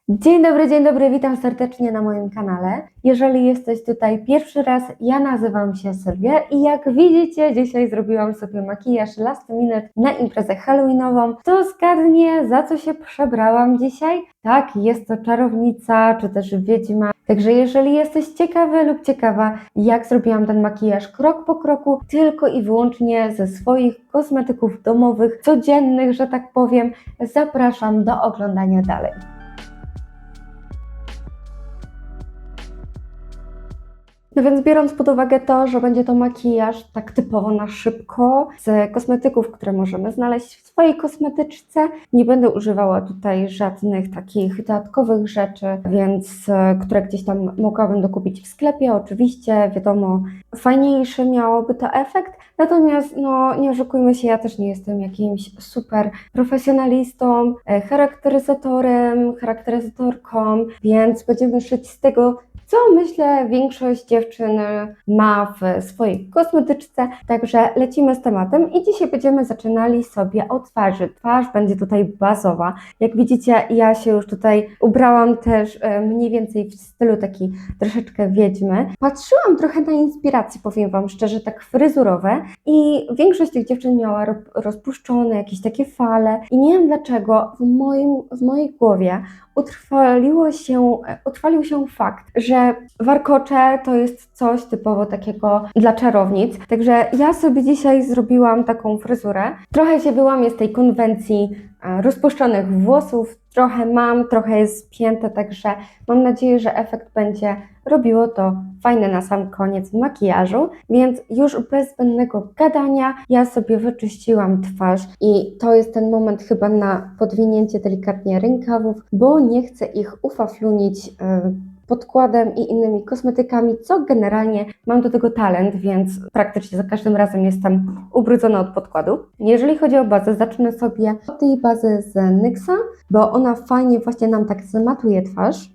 Dzień dobry, witam serdecznie na moim kanale. Jeżeli jesteś tutaj pierwszy raz, ja nazywam się Sylwia i jak widzicie, dzisiaj zrobiłam sobie makijaż last minute na imprezę halloweenową. Kto zgadnie, za co się przebrałam dzisiaj? Tak, jest to czarownica, czy też wiedźma. Także jeżeli jesteś ciekawy lub ciekawa, jak zrobiłam ten makijaż krok po kroku, tylko i wyłącznie ze swoich kosmetyków domowych, codziennych, że tak powiem, zapraszam do oglądania dalej. No więc biorąc pod uwagę to, że będzie to makijaż tak typowo na szybko, z kosmetyków, które możemy znaleźć w swojej kosmetyczce, nie będę używała tutaj żadnych takich dodatkowych rzeczy, więc które gdzieś tam mogłabym dokupić w sklepie. Oczywiście, wiadomo, fajniejszy miałoby to efekt, natomiast no nie oszukujmy się, ja też nie jestem jakimś super profesjonalistą, charakteryzatorką, więc będziemy szyć z tego, co myślę większość dziewczyn ma w swojej kosmetyczce, także lecimy z tematem i dzisiaj będziemy zaczynali sobie od twarzy. Twarz będzie tutaj bazowa. Jak widzicie, ja się już tutaj ubrałam też mniej więcej w stylu taki troszeczkę wiedźmy. Patrzyłam trochę na inspiracje, powiem Wam szczerze, tak fryzurowe i większość tych dziewczyn miała rozpuszczone jakieś takie fale i nie wiem dlaczego w mojej głowie utrwalił się fakt, że warkocze to jest coś typowo takiego dla czarownic. Także ja sobie dzisiaj zrobiłam taką fryzurę. Trochę się wyłamię z tej konwencji rozpuszczonych włosów. Trochę mam, trochę jest spięte, także mam nadzieję, że efekt będzie robiło to fajne na sam koniec makijażu, więc już bez zbędnego gadania ja sobie wyczyściłam twarz i to jest ten moment chyba na podwinięcie delikatnie rękawów, bo nie chcę ich ufaflunić podkładem i innymi kosmetykami, co generalnie mam do tego talent, więc praktycznie za każdym razem jestem ubrudzona od podkładu. Jeżeli chodzi o bazę, zacznę sobie od tej bazy z NYXa, bo ona fajnie właśnie nam tak zmatuje twarz,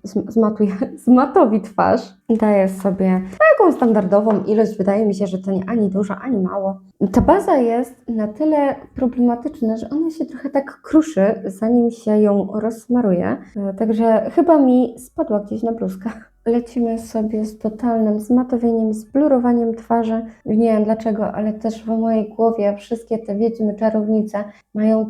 zmatowi twarz. Daję sobie taką standardową ilość, wydaje mi się, że to nie ani dużo, ani mało. Ta baza jest na tyle problematyczna, że ona się trochę tak kruszy, zanim się ją rozsmaruje, także chyba mi spadła gdzieś na bluzkę. Lecimy sobie z totalnym zmatowieniem, z blurowaniem twarzy. Nie wiem dlaczego, ale też w mojej głowie wszystkie te wiedźmy, czarownice mają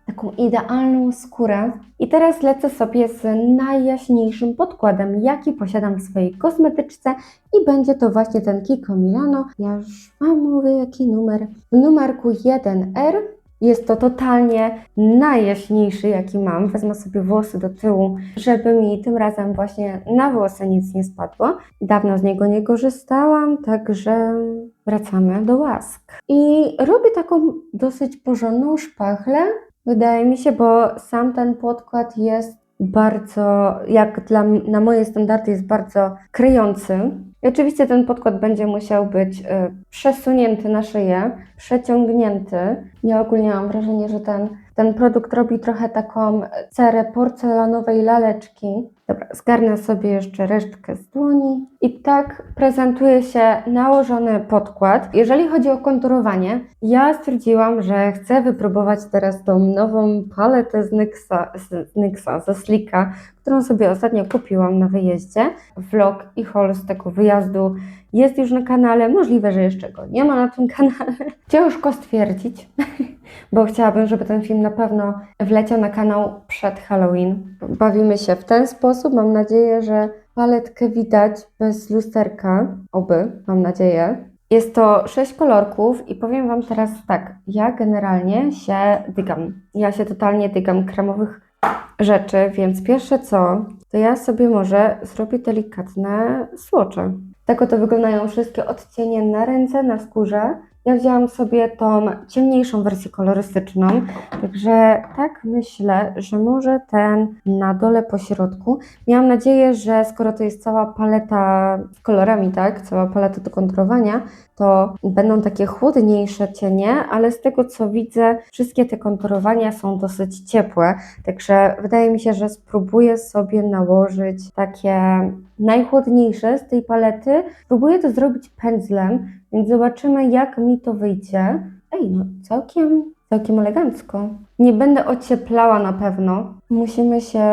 taką idealną skórę. I teraz lecę sobie z najjaśniejszym podkładem, jaki posiadam w swojej kosmetyczce i będzie to właśnie ten Kiko Milano. Ja już Wam mówię jaki numer. W numerku 1R. Jest to totalnie najjaśniejszy, jaki mam. Wezmę sobie włosy do tyłu, żeby mi tym razem właśnie na włosy nic nie spadło. Dawno z niego nie korzystałam, także wracamy do łask. I robię taką dosyć porządną szpachlę, wydaje mi się, bo sam ten podkład jest bardzo, na moje standardy jest bardzo kryjący. I oczywiście ten podkład będzie musiał być przesunięty na szyję, przeciągnięty. Ja ogólnie mam wrażenie, że ten produkt robi trochę taką cerę porcelanowej laleczki. Dobra, zgarnę sobie jeszcze resztkę z dłoni. I tak prezentuje się nałożony podkład. Jeżeli chodzi o konturowanie, ja stwierdziłam, że chcę wypróbować teraz tą nową paletę z NYXa, ze Sleeka, którą sobie ostatnio kupiłam na wyjeździe. Vlog i haul z tego wyjazdu jest już na kanale. Możliwe, że jeszcze go nie ma na tym kanale. Ciężko stwierdzić, bo chciałabym, żeby ten film na pewno wleciał na kanał przed Halloween. Bawimy się w ten sposób. Mam nadzieję, że paletkę widać bez lusterka. Oby, mam nadzieję. Jest to 6 kolorków i powiem Wam teraz tak, ja generalnie się dygam. Ja się totalnie dygam kremowych rzeczy, więc pierwsze co, to ja sobie może zrobię delikatne swatche. Tak oto wyglądają wszystkie odcienie na ręce, na skórze. Ja wzięłam sobie tą ciemniejszą wersję kolorystyczną, także tak myślę, że może ten na dole po środku. Miałam nadzieję, że skoro to jest cała paleta z kolorami, tak, cała paleta do konturowania, to będą takie chłodniejsze cienie, ale z tego co widzę, wszystkie te konturowania są dosyć ciepłe, także wydaje mi się, że spróbuję sobie nałożyć takie najchłodniejsze z tej palety. Spróbuję to zrobić pędzlem, więc zobaczymy jak mi to wyjdzie. Ej, no całkiem elegancko. Nie będę ocieplała na pewno. Musimy się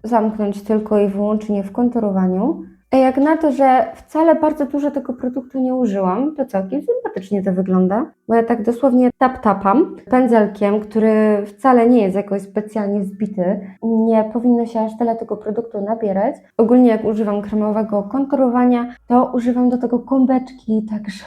zamknąć tylko i wyłącznie w konturowaniu. A jak na to, że wcale bardzo dużo tego produktu nie użyłam, to całkiem sympatycznie to wygląda. Bo ja tak dosłownie tap-tapam pędzelkiem, który wcale nie jest jakoś specjalnie zbity. Nie powinno się aż tyle tego produktu nabierać. Ogólnie jak używam kremowego konturowania, to używam do tego gąbeczki, także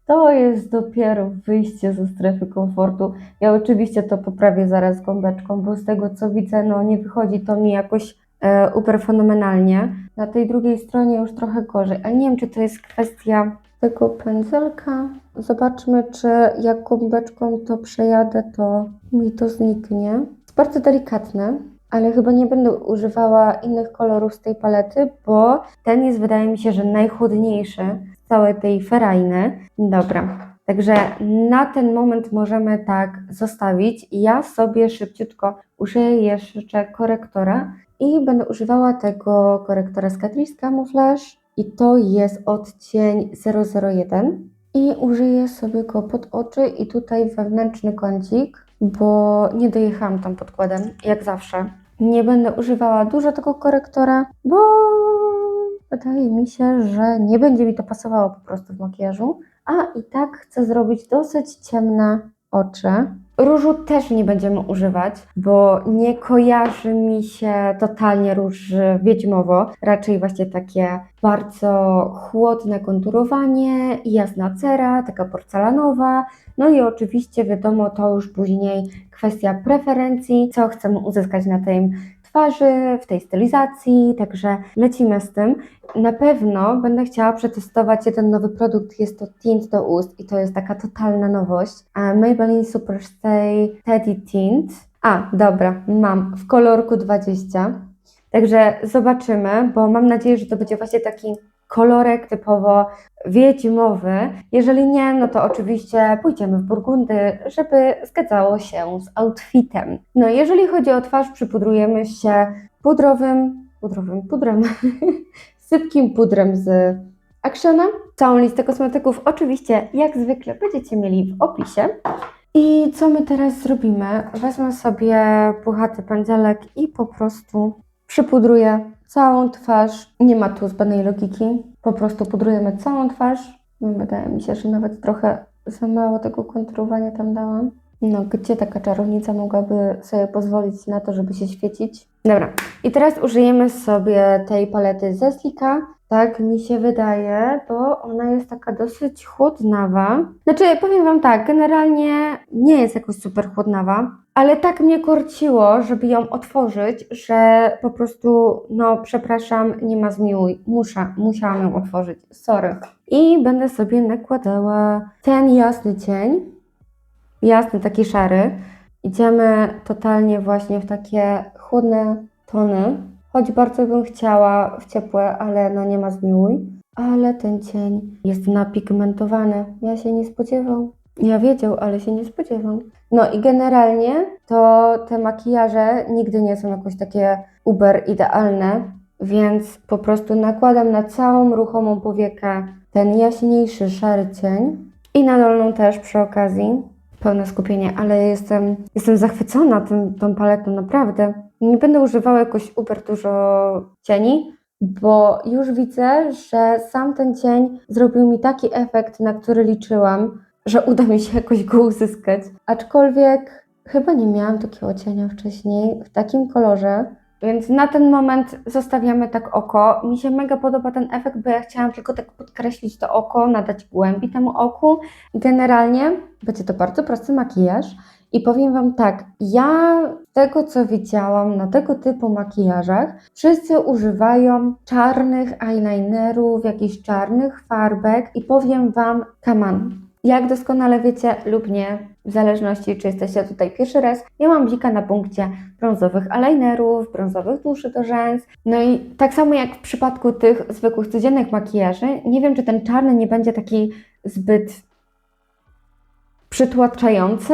to jest dopiero wyjście ze strefy komfortu. Ja oczywiście to poprawię zaraz gąbeczką, bo z tego co widzę, no nie wychodzi to mi jakoś super fenomenalnie. Na tej drugiej stronie już trochę gorzej, ale nie wiem, czy to jest kwestia tego pędzelka. Zobaczmy, czy jak gąbeczką to przejadę, to mi to zniknie. Jest bardzo delikatne, ale chyba nie będę używała innych kolorów z tej palety, bo ten jest, wydaje mi się, że najchłodniejszy z całej tej ferajny. Dobra, także na ten moment możemy tak zostawić. Ja sobie szybciutko użyję jeszcze korektora i będę używała tego korektora z Catrice Camouflage i to jest odcień 001 i użyję sobie go pod oczy i tutaj wewnętrzny kącik, bo nie dojechałam tam podkładem, jak zawsze. Nie będę używała dużo tego korektora, bo wydaje mi się, że nie będzie mi to pasowało po prostu w makijażu, a i tak chcę zrobić dosyć ciemne oczy. Różu też nie będziemy używać, bo nie kojarzy mi się totalnie róż wiedźmowo. Raczej właśnie takie bardzo chłodne konturowanie, jasna cera, taka porcelanowa. No i oczywiście wiadomo, to już później kwestia preferencji, co chcemy uzyskać na tej twarzy, w tej stylizacji, także lecimy z tym. Na pewno będę chciała przetestować jeden nowy produkt, jest to tint do ust i to jest taka totalna nowość. Maybelline Superstay Teddy Tint. Dobra, mam w kolorku 20. Także zobaczymy, bo mam nadzieję, że to będzie właśnie taki kolorek typowo wiedźmowy. Jeżeli nie, no to oczywiście pójdziemy w burgundy, żeby zgadzało się z outfitem. No jeżeli chodzi o twarz, przypudrujemy się pudrem, sypkim pudrem z Actiona. Całą listę kosmetyków oczywiście jak zwykle będziecie mieli w opisie. I co my teraz zrobimy? Wezmę sobie puchaty pędzelek i po prostu przypudruję całą twarz. Nie ma tu zbędnej logiki. Po prostu pudrujemy całą twarz. Wydaje mi się, że nawet trochę za mało tego konturowania tam dałam. No, gdzie taka czarownica mogłaby sobie pozwolić na to, żeby się świecić? Dobra, i teraz użyjemy sobie tej palety ze Slika. Tak mi się wydaje, bo ona jest taka dosyć chłodnawa. Znaczy, powiem Wam tak, generalnie nie jest jakoś super chłodnawa, ale tak mnie korciło, żeby ją otworzyć, że po prostu, no przepraszam, nie ma zmiłuj, musiałam ją otworzyć, sorry. I będę sobie nakładała ten jasny cień, jasny, taki szary. Idziemy totalnie właśnie w takie chłodne tony. Choć bardzo bym chciała w ciepłe, ale no nie ma zmiłuj. Ale ten cień jest napigmentowany. Ja się nie spodziewał. Ja wiedział, ale się nie spodziewał. No i generalnie to te makijaże nigdy nie są jakoś takie uber idealne, więc po prostu nakładam na całą ruchomą powiekę ten jaśniejszy szary cień i na dolną też przy okazji. Pełne skupienie, ale jestem zachwycona tą paletą, naprawdę. Nie będę używała jakoś uber dużo cieni, bo już widzę, że sam ten cień zrobił mi taki efekt, na który liczyłam, że uda mi się jakoś go uzyskać. Aczkolwiek chyba nie miałam takiego cienia wcześniej w takim kolorze, więc na ten moment zostawiamy tak oko. Mi się mega podoba ten efekt, bo ja chciałam tylko tak podkreślić to oko, nadać głębi temu oku. Generalnie będzie to bardzo prosty makijaż i powiem Wam tak, ja z tego co widziałam na tego typu makijażach, wszyscy używają czarnych eyelinerów, jakichś czarnych farbek i powiem Wam, come on. Jak doskonale wiecie lub nie, w zależności czy jesteście tutaj pierwszy raz, ja mam bzika na punkcie brązowych eyelinerów, brązowych tuszy do rzęs. No i tak samo jak w przypadku tych zwykłych codziennych makijaży, nie wiem czy ten czarny nie będzie taki zbyt przytłaczający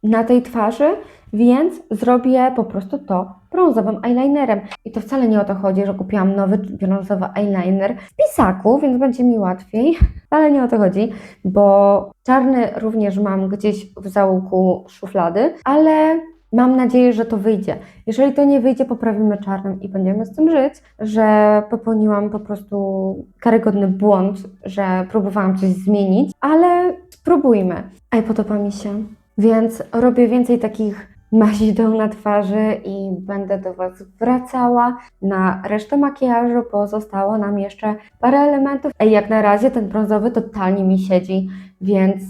na tej twarzy, więc zrobię po prostu to brązowym eyelinerem. I to wcale nie o to chodzi, że kupiłam nowy brązowy eyeliner w pisaku, więc będzie mi łatwiej. Wcale nie o to chodzi, bo czarny również mam gdzieś w zaułku szuflady, ale mam nadzieję, że to wyjdzie. Jeżeli to nie wyjdzie, poprawimy czarnym i będziemy z tym żyć, że popełniłam po prostu karygodny błąd, że próbowałam coś zmienić, ale spróbujmy. Ej, podoba mi się. Więc robię więcej takich mazideł na twarzy i będę do Was wracała. Na resztę makijażu pozostało nam jeszcze parę elementów. Ej, jak na razie ten brązowy totalnie mi siedzi, więc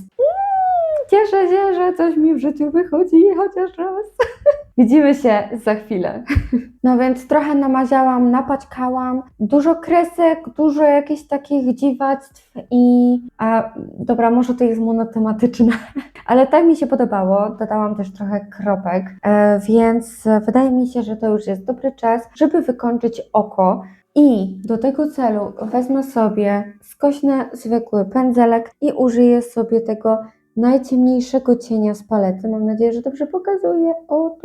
cieszę się, że coś mi w życiu wychodzi chociaż raz. Widzimy się za chwilę. No więc trochę namaziałam, napaćkałam, dużo kresek, dużo jakichś takich dziwactw i... dobra, może to jest monotematyczne, ale tak mi się podobało. Dodałam też trochę kropek, więc wydaje mi się, że to już jest dobry czas, żeby wykończyć oko. I do tego celu wezmę sobie skośny, zwykły pędzelek i użyję sobie tego najciemniejszego cienia z palety. Mam nadzieję, że dobrze pokazuję. O,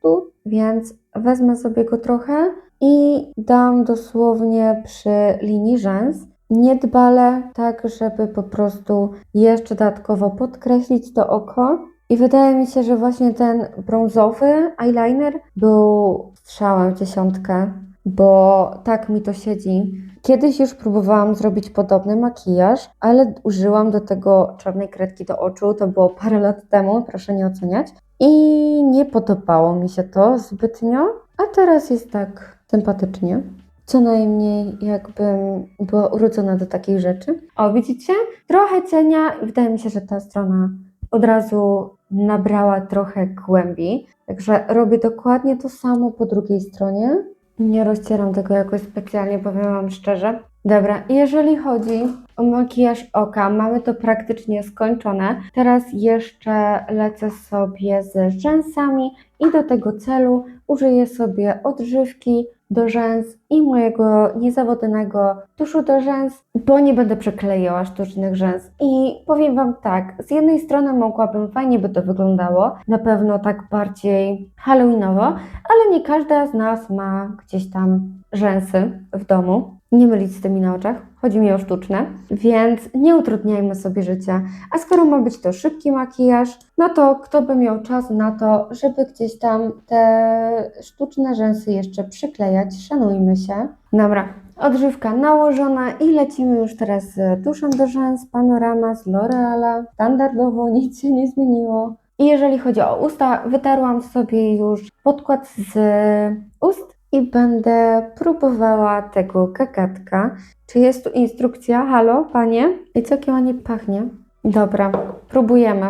tu. Więc wezmę sobie go trochę i dam dosłownie przy linii rzęs. Niedbale, tak żeby po prostu jeszcze dodatkowo podkreślić to oko. I wydaje mi się, że właśnie ten brązowy eyeliner był strzałem w dziesiątkę, bo tak mi to siedzi. Kiedyś już próbowałam zrobić podobny makijaż, ale użyłam do tego czarnej kredki do oczu, to było parę lat temu, proszę nie oceniać. I nie podobało mi się to zbytnio, a teraz jest tak sympatycznie. Co najmniej jakbym była urodzona do takich rzeczy. O, widzicie? Trochę cienia i wydaje mi się, że ta strona od razu nabrała trochę głębi. Także robię dokładnie to samo po drugiej stronie. Nie rozcieram tego jakoś specjalnie, powiem Wam szczerze. Dobra, jeżeli chodzi o makijaż oka, mamy to praktycznie skończone. Teraz jeszcze lecę sobie z rzęsami i do tego celu użyję sobie odżywki do rzęs i mojego niezawodnego tuszu do rzęs, bo nie będę przyklejała sztucznych rzęs. I powiem Wam tak, z jednej strony mogłabym, fajnie by to wyglądało, na pewno tak bardziej halloweenowo, ale nie każda z nas ma gdzieś tam rzęsy w domu. Nie mylić z tymi na oczach, chodzi mi o sztuczne, więc nie utrudniajmy sobie życia. A skoro ma być to szybki makijaż, no to kto by miał czas na to, żeby gdzieś tam te sztuczne rzęsy jeszcze przyklejać, szanujmy się. Dobra, odżywka nałożona i lecimy już teraz z tuszem do rzęs Panorama z L'Oreala. Standardowo nic się nie zmieniło. I jeżeli chodzi o usta, wytarłam sobie już podkład z ust i będę próbowała tego gagatka. Czy jest tu instrukcja? Halo, panie? I całkiem ładnie pachnie. Dobra, próbujemy.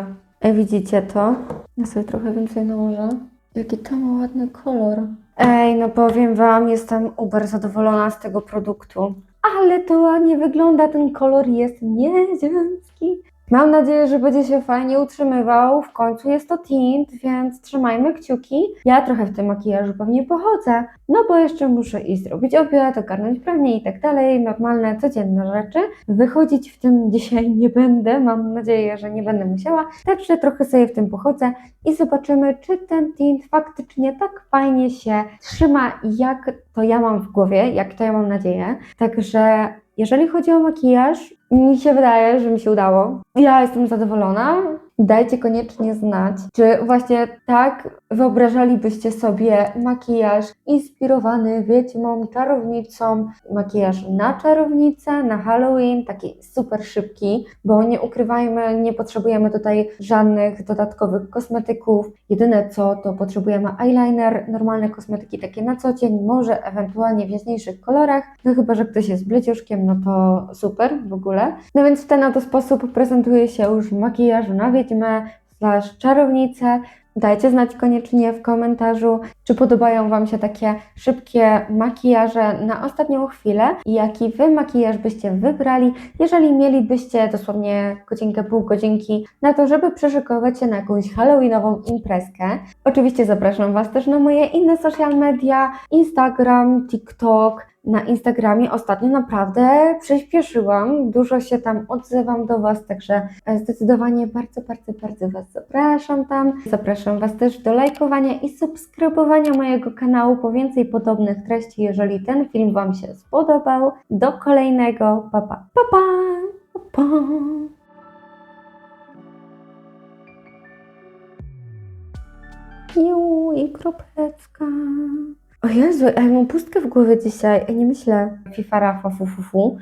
Widzicie to? Ja sobie trochę więcej nałożę. Jaki to ma ładny kolor. Ej, no powiem Wam, jestem uber zadowolona z tego produktu. Ale to ładnie wygląda, ten kolor jest nieziemski. Mam nadzieję, że będzie się fajnie utrzymywał. W końcu jest to tint, więc trzymajmy kciuki. Ja trochę w tym makijażu pewnie pochodzę, no bo jeszcze muszę iść zrobić obiad, ogarnąć pranie i tak dalej. Normalne, codzienne rzeczy. Wychodzić w tym dzisiaj nie będę. Mam nadzieję, że nie będę musiała. Także trochę sobie w tym pochodzę i zobaczymy, czy ten tint faktycznie tak fajnie się trzyma, jak to ja mam w głowie, jak to ja mam nadzieję. Także jeżeli chodzi o makijaż, mi się wydaje, że mi się udało. Ja jestem zadowolona. Dajcie koniecznie znać, czy właśnie tak wyobrażalibyście sobie makijaż inspirowany wiedźmą, czarownicą, makijaż na czarownicę, na Halloween, taki super szybki, bo nie ukrywajmy, nie potrzebujemy tutaj żadnych dodatkowych kosmetyków. Jedyne co, to potrzebujemy eyeliner, normalne kosmetyki takie na co dzień, może ewentualnie w jaśniejszych kolorach, no chyba, że ktoś jest bledziuszkiem, no to super w ogóle. No więc w ten oto sposób prezentuje się już makijaż na wiedźmę / czarownicę. Dajcie znać koniecznie w komentarzu, czy podobają Wam się takie szybkie makijaże na ostatnią chwilę i jaki Wy makijaż byście wybrali, jeżeli mielibyście dosłownie godzinkę, pół godzinki na to, żeby przyszykować się na jakąś halloweenową imprezkę. Oczywiście zapraszam Was też na moje inne social media, Instagram, TikTok, na Instagramie ostatnio naprawdę przyspieszyłam, dużo się tam odzywam do Was, także zdecydowanie bardzo, bardzo, bardzo Was zapraszam tam. Zapraszam Was też do lajkowania i subskrybowania mojego kanału po więcej podobnych treści, jeżeli ten film Wam się spodobał. Do kolejnego, pa pa, pa pa, pa, pa. I kropeczka. O Jezu, ja mam pustkę w głowie dzisiaj. Ja nie myślę FIFA, Rafa, fu, fu, fu.